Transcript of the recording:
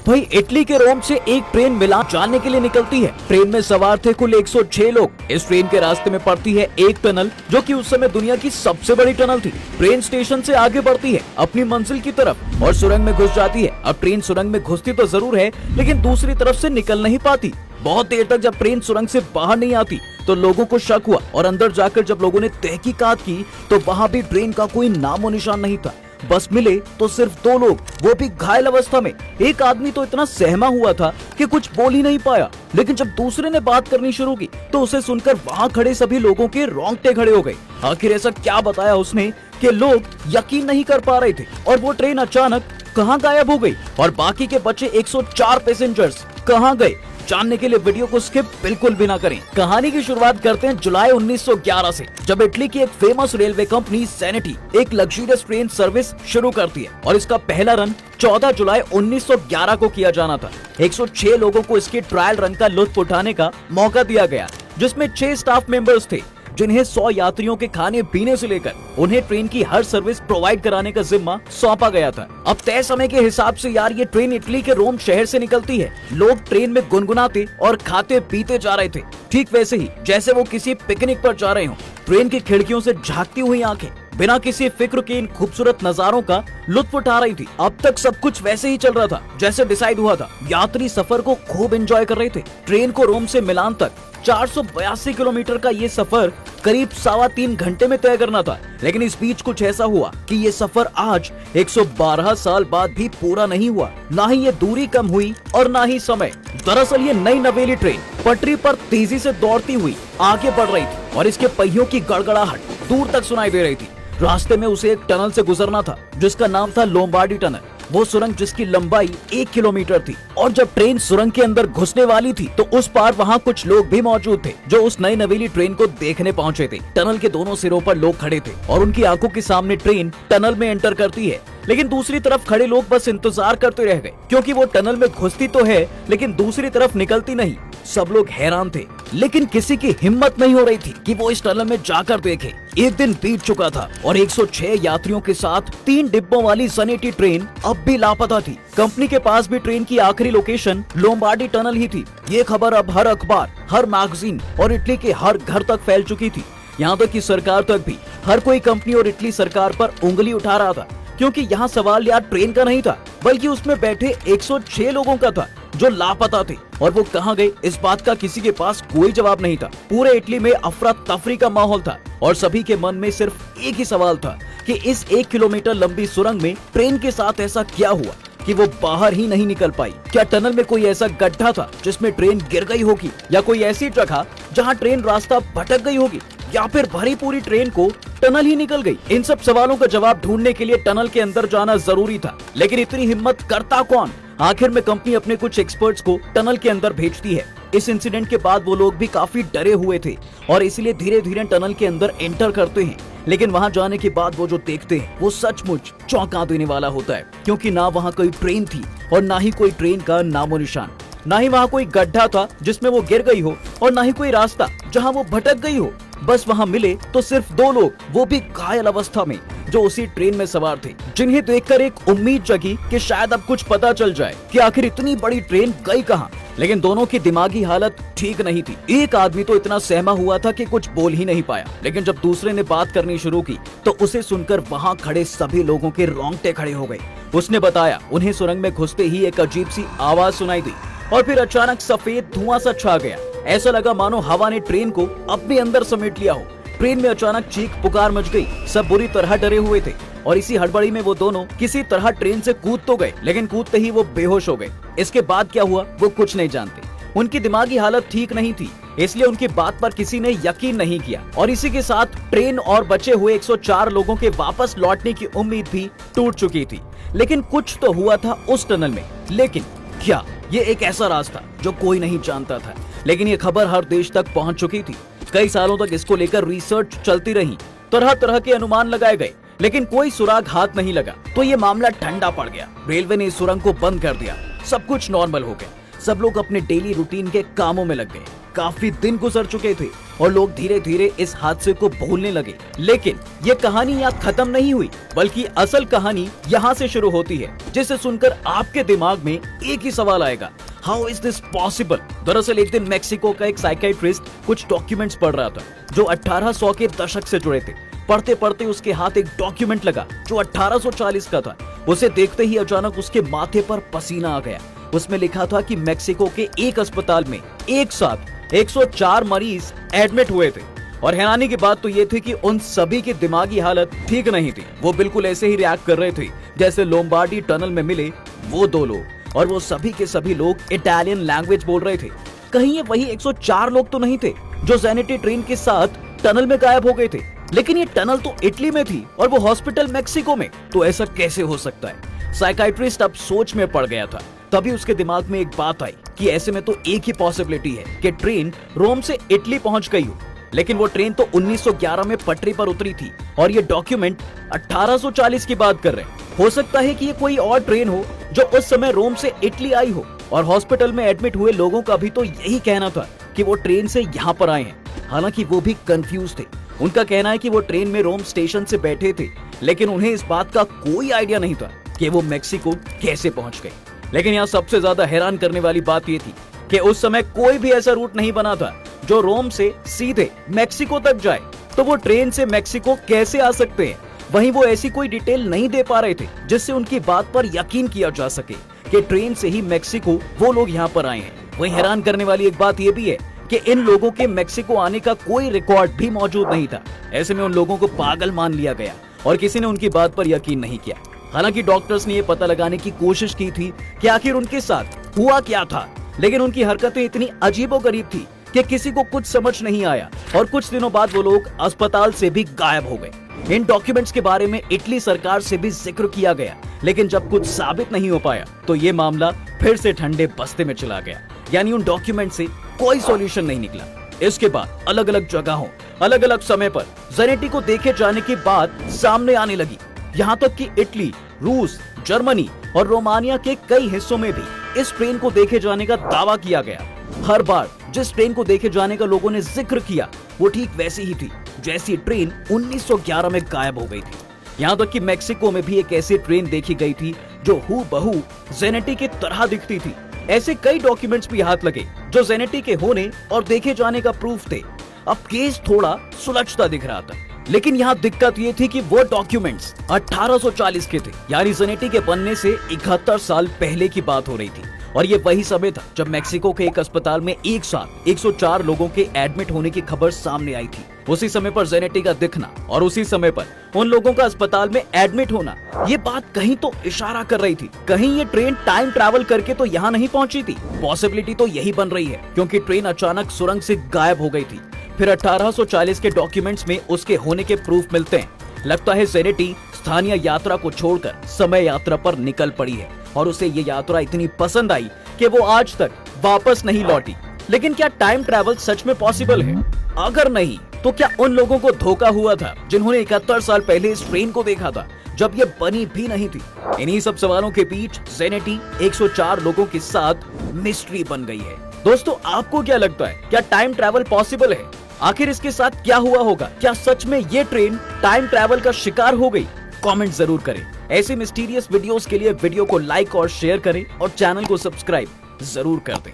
भाई इटली के रोम से एक ट्रेन मिलान जाने के लिए निकलती है। ट्रेन में सवार थे कुल 106 लोग। इस ट्रेन के रास्ते में पड़ती है एक टनल, जो कि उस समय दुनिया की सबसे बड़ी टनल थी। ट्रेन स्टेशन से आगे बढ़ती है अपनी मंजिल की तरफ और सुरंग में घुस जाती है। अब ट्रेन सुरंग में घुसती तो जरूर है, लेकिन दूसरी तरफ से निकल नहीं पाती। बहुत देर तक जब ट्रेन सुरंग से बाहर नहीं आती तो लोगों को शक हुआ और अंदर जाकर जब लोगों ने तहकीकात की तो वहाँ भी ट्रेन का कोई नामो निशान नहीं था। बस मिले तो सिर्फ 2 लोग, वो भी घायल अवस्था में। एक आदमी तो इतना सहमा हुआ था कि कुछ बोल ही नहीं पाया, लेकिन जब दूसरे ने बात करनी शुरू की तो उसे सुनकर वहाँ खड़े सभी लोगों के रोंगटे खड़े हो गए। आखिर ऐसा क्या बताया उसने कि लोग यकीन नहीं कर पा रहे थे और वो ट्रेन अचानक कहाँ गायब हो गई और बाकी के बचे 104 पैसेंजर्स कहाँ गए। जानने के लिए वीडियो को स्किप बिल्कुल भी ना करें। कहानी की शुरुआत करते हैं जुलाई 1911 से, जब इटली की एक फेमस रेलवे कंपनी सैनिटी एक लग्जरियस ट्रेन सर्विस शुरू करती है और इसका पहला रन 14 जुलाई 1911 को किया जाना था। 106 लोगों को इसके ट्रायल रन का लुत्फ उठाने का मौका दिया गया, जिसमें 6 स्टाफ मेंबर्स थे, जिन्हें 100 यात्रियों के खाने पीने से लेकर उन्हें ट्रेन की हर सर्विस प्रोवाइड कराने का जिम्मा सौंपा गया था। अब तय समय के हिसाब से यार ये ट्रेन इटली के रोम शहर से निकलती है। लोग ट्रेन में गुनगुनाते और खाते पीते जा रहे थे, ठीक वैसे ही जैसे वो किसी पिकनिक पर जा रहे हो। ट्रेन की खिड़कियों से झांकती हुई आंखें बिना किसी फिक्र के इन खूबसूरत नजारों का लुत्फ उठा रही थी। अब तक सब कुछ वैसे ही चल रहा था जैसे डिसाइड हुआ था। यात्री सफर को खूब एंजॉय कर रहे थे। ट्रेन को रोम से मिलान तक 482 किलोमीटर का ये सफर करीब 3.25 घंटे में तय करना था, लेकिन इस बीच कुछ ऐसा हुआ कि ये सफर आज 112 साल बाद भी पूरा नहीं हुआ। ना ही ये दूरी कम हुई और ना ही समय। दरअसल ये नई नवेली ट्रेन पटरी पर तेजी से दौड़ती हुई आगे बढ़ रही थी और इसके पहियों की गड़गड़ाहट दूर तक सुनाई दे रही थी। रास्ते में उसे एक टनल से गुजरना था जिसका नाम था लोम्बार्डी टनल। वो सुरंग जिसकी लंबाई 1 किलोमीटर थी और जब ट्रेन सुरंग के अंदर घुसने वाली थी तो उस पार वहाँ कुछ लोग भी मौजूद थे जो उस नई नवेली ट्रेन को देखने पहुँचे थे। टनल के दोनों सिरों पर लोग खड़े थे और उनकी आंखों के सामने ट्रेन टनल में एंटर करती है, लेकिन दूसरी तरफ खड़े लोग बस इंतजार करते रह गए, क्योंकि वो टनल में घुसती तो है लेकिन दूसरी तरफ निकलती नहीं। सब लोग हैरान थे, लेकिन किसी की हिम्मत नहीं हो रही थी कि वो इस टनल में जाकर देखे। एक दिन बीत चुका था और 106 यात्रियों के साथ 3 डिब्बों वाली सनेटी ट्रेन अब भी लापता थी। कंपनी के पास भी ट्रेन की आखिरी लोकेशन लोम्बार्डी टनल ही थी। ये खबर अब हर अखबार, हर मैगजीन और इटली के हर घर तक फैल चुकी थी। यहाँ तक कि सरकार तक भी हर कोई कंपनी और इटली सरकार पर उंगली उठा रहा था, क्योंकि यहाँ सवाल यार ट्रेन का नहीं था बल्कि उसमें बैठे 106 लोगों का था जो लापता थे और वो कहाँ गए इस बात का किसी के पास कोई जवाब नहीं था। पूरे इटली में अफरा तफरी का माहौल था और सभी के मन में सिर्फ एक ही सवाल था कि इस 1 किलोमीटर लंबी सुरंग में ट्रेन के साथ ऐसा क्या हुआ कि वो बाहर ही नहीं निकल पाई। क्या टनल में कोई ऐसा गड्ढा था जिसमें ट्रेन गिर गई होगी, या कोई ऐसी जगह जहाँ ट्रेन रास्ता भटक गई होगी, या फिर भरी पूरी ट्रेन को टनल ही निकल गई। इन सब सवालों का जवाब ढूंढने के लिए टनल के अंदर जाना जरूरी था, लेकिन इतनी हिम्मत करता कौन। आखिर में कंपनी अपने कुछ एक्सपर्ट्स को टनल के अंदर भेजती है। इस इंसिडेंट के बाद वो लोग भी काफी डरे हुए थे और इसलिए धीरे धीरे टनल के अंदर एंटर करते हैं, लेकिन वहां जाने के बाद वो जो देखते हैं वो सचमुच चौंका देने वाला होता है, क्योंकि ना वहाँ कोई ट्रेन थी और ना ही कोई ट्रेन का नामो निशान। ना ही वहाँ कोई गड्ढा था जिसमें वो गिर गई हो और ना ही कोई रास्ता जहाँ वो भटक गई हो। बस वहाँ मिले तो सिर्फ 2 लोग, वो भी घायल अवस्था में, जो उसी ट्रेन में सवार थे, जिन्हें देखकर एक उम्मीद जगी कि शायद अब कुछ पता चल जाए कि आखिर इतनी बड़ी ट्रेन गई कहाँ। लेकिन दोनों की दिमागी हालत ठीक नहीं थी। एक आदमी तो इतना सहमा हुआ था कि कुछ बोल ही नहीं पाया, लेकिन जब दूसरे ने बात करनी शुरू की तो उसे सुनकर वहाँ खड़े सभी लोगों के रोंगटे खड़े हो गए। उसने बताया उन्हें सुरंग में घुसते ही एक अजीब सी आवाज सुनाई दी और फिर अचानक सफेद धुआं सा छा गया। ऐसा लगा मानो हवा ने ट्रेन को अपने अंदर समेट लिया हो। ट्रेन में अचानक चीख पुकार मच गई। सब बुरी तरह डरे हुए थे और इसी हड़बड़ी में वो दोनों किसी तरह ट्रेन से कूद तो गए, लेकिन कूदते ही वो बेहोश हो गए। इसके बाद क्या हुआ वो कुछ नहीं जानते। उनकी दिमागी हालत ठीक नहीं थी, इसलिए उनकी बात पर किसी ने यकीन नहीं किया और इसी के साथ ट्रेन और बचे हुए 104 लोगों के वापस लौटने की उम्मीद भी टूट चुकी थी। लेकिन कुछ तो हुआ था उस टनल में, लेकिन क्या ये एक ऐसा रास्ता जो कोई नहीं जानता था। लेकिन ये खबर हर देश तक पहुंच चुकी थी। कई सालों तक इसको लेकर रिसर्च चलती रही, तरह तरह के अनुमान लगाए गए, लेकिन कोई सुराग हाथ नहीं लगा। तो ये मामला ठंडा पड़ गया। रेलवे ने इस सुरंग को बंद कर दिया। सब कुछ नॉर्मल हो गया। सब लोग अपने डेली रूटीन के कामों में लग गए। काफी दिन गुजर चुके थे और लोग धीरे धीरे इस हादसे को भूलने लगे। लेकिन ये कहानी यहाँ खत्म नहीं हुई, बल्कि असल कहानी यहाँ से शुरू होती है, जिसे सुनकर आपके दिमाग में एक ही सवाल आएगा, हाउ इज दिस पॉसिबल। दरअसल एक दिन मेक्सिको का एक साइकियाट्रिस्ट कुछ डॉक्यूमेंट्स पढ़ रहा था जो 1800 के दशक से जुड़े थे। पढ़ते पढ़ते उसके हाथ एक डॉक्यूमेंट लगा जो 1840 का था। उसे देखते ही अचानक उसके माथे पर पसीना आ गया। उसमें लिखा था कि मेक्सिको के एक अस्पताल में एक साथ 104 मरीज एडमिट हुए थे। और हैरानी की बात तो ये थी कि उन सभी की दिमागी हालत ठीक नहीं थी। वो बिल्कुल ऐसे ही रिएक्ट कर रहे थे जैसे लोम्बार्डी टनल में मिले वो 2 लोग, और वो सभी के सभी लोग इटालियन लैंग्वेज बोल रहे थे। कहीं ये वही 104 लोग तो नहीं थे जो ज़ैनिटी ट्रेन के साथ टनल में गायब हो गए थे। लेकिन ये टनल तो इटली में थी और वो हॉस्पिटल मेक्सिको में, तो ऐसा कैसे हो सकता है। साइकियाट्रिस्ट अब सोच में पड़ गया था। तभी उसके दिमाग में एक बात आई कि ऐसे में तो एक ही पॉसिबिलिटी है कि ट्रेन रोम से इटली पहुंच गई हो। लेकिन वो ट्रेन तो 1911 में पटरी पर उतरी थी और ये डॉक्यूमेंट 1840 की बात कर रहे हैं। हो सकता है कि ये कोई और ट्रेन हो जो उस समय रोम से इटली आई हो। और हॉस्पिटल में एडमिट हुए लोगों का भी तो यही कहना था कि वो ट्रेन से यहाँ पर आए हैं। हालांकि वो भी कंफ्यूज थे। उनका कहना है कि वो ट्रेन में रोम स्टेशन से बैठे थे, लेकिन उन्हें इस बात का कोई आइडिया नहीं था कि वो मेक्सिको कैसे पहुंच गए। लेकिन यहाँ सबसे ज्यादा हैरान करने वाली बात ये थी कि उस समय कोई भी ऐसा रूट नहीं बना था जो रोम से सीधे मेक्सिको तक जाए। तो वो ट्रेन से मेक्सिको कैसे आ सकते हैं। वहीं वो ऐसी कोई डिटेल नहीं दे पा रहे थे जिससे उनकी बात पर यकीन किया जा सके कि ट्रेन से ही मेक्सिको वो लोग यहाँ पर आए हैं। वहीं हैरान करने वाली एक बात ये भी है कि इन लोगों के मेक्सिको आने का कोई रिकॉर्ड भी मौजूद नहीं था। ऐसे में उन लोगों को पागल मान लिया गया और किसी ने उनकी बात पर यकीन नहीं किया। हालांकि डॉक्टर्स ने यह पता लगाने की कोशिश की थी कि आखिर उनके साथ हुआ क्या था, लेकिन उनकी हरकतें इतनी अजीबोगरीब थी कि किसी को कुछ समझ नहीं आया और कुछ दिनों बाद वो लोग अस्पताल से भी गायब हो गए। इन डॉक्यूमेंट्स के बारे में इटली सरकार से भी जिक्र किया गया, लेकिन जब कुछ साबित नहीं हो पाया तो ये मामला फिर से ठंडे बस्ते में चला गया। यानी उन डॉक्यूमेंट से कोई सॉल्यूशन नहीं निकला। इसके बाद अलग अलग जगहों अलग अलग समय पर ज़ैनिटी को देखे जाने की बात सामने आने लगी। यहाँ तक कि इटली, रूस, जर्मनी और रोमानिया के कई हिस्सों में भी इस ट्रेन को देखे जाने का दावा किया गया। हर बार जिस ट्रेन को देखे जाने का लोगों ने जिक्र किया वो ठीक वैसी ही थी जैसी ट्रेन 1911 में गायब हो गई थी। यहाँ तक कि मेक्सिको में भी एक ऐसी ट्रेन देखी गई थी जो हूबहू ज़ैनिटी की तरह दिखती थी। ऐसे कई डॉक्यूमेंट्स भी हाथ लगे जो ज़ैनिटी के होने और देखे जाने का प्रूफ थे। अब केस थोड़ा सुलझता दिख रहा था, लेकिन यहाँ दिक्कत ये थी कि वो डॉक्यूमेंट्स 1840 के थे, यानी ज़ैनिटी के बनने से 71 साल पहले की बात हो रही थी। और ये वही समय था जब मेक्सिको के एक अस्पताल में एक साथ 104 लोगों के एडमिट होने की खबर सामने आई थी। उसी समय पर ज़ैनिटी का दिखना और उसी समय पर उन लोगों का अस्पताल में एडमिट होना, ये बात कहीं तो इशारा कर रही थी, कहीं ये ट्रेन टाइम ट्रैवल करके तो यहाँ नहीं पहुंची थी। पॉसिबिलिटी तो यही बन रही है क्योंकि ट्रेन अचानक सुरंग से गायब हो गई थी। फिर 1840 के डॉक्यूमेंट्स में उसके होने के प्रूफ मिलते हैं। लगता है ज़ैनिटी स्थानीय यात्रा को छोड़कर समय यात्रा पर निकल पड़ी है और उसे ये यात्रा इतनी पसंद आई कि वो आज तक वापस नहीं लौटी। लेकिन क्या टाइम ट्रैवल सच में पॉसिबल है? अगर नहीं तो क्या उन लोगों को धोखा हुआ था जिन्होंने 71 साल पहले इस ट्रेन को देखा था जब ये बनी भी नहीं थी? इन्हीं सब सवालों के बीच ज़ैनिटी 104 लोगों के साथ मिस्ट्री बन गई है। दोस्तों, आपको क्या लगता है, क्या टाइम ट्रैवल पॉसिबल है? आखिर इसके साथ क्या हुआ होगा? क्या सच में ये ट्रेन टाइम ट्रैवल का शिकार हो गई? कमेंट जरूर करें। ऐसे मिस्टीरियस वीडियोस के लिए वीडियो को लाइक और शेयर करें और चैनल को सब्सक्राइब जरूर कर दें।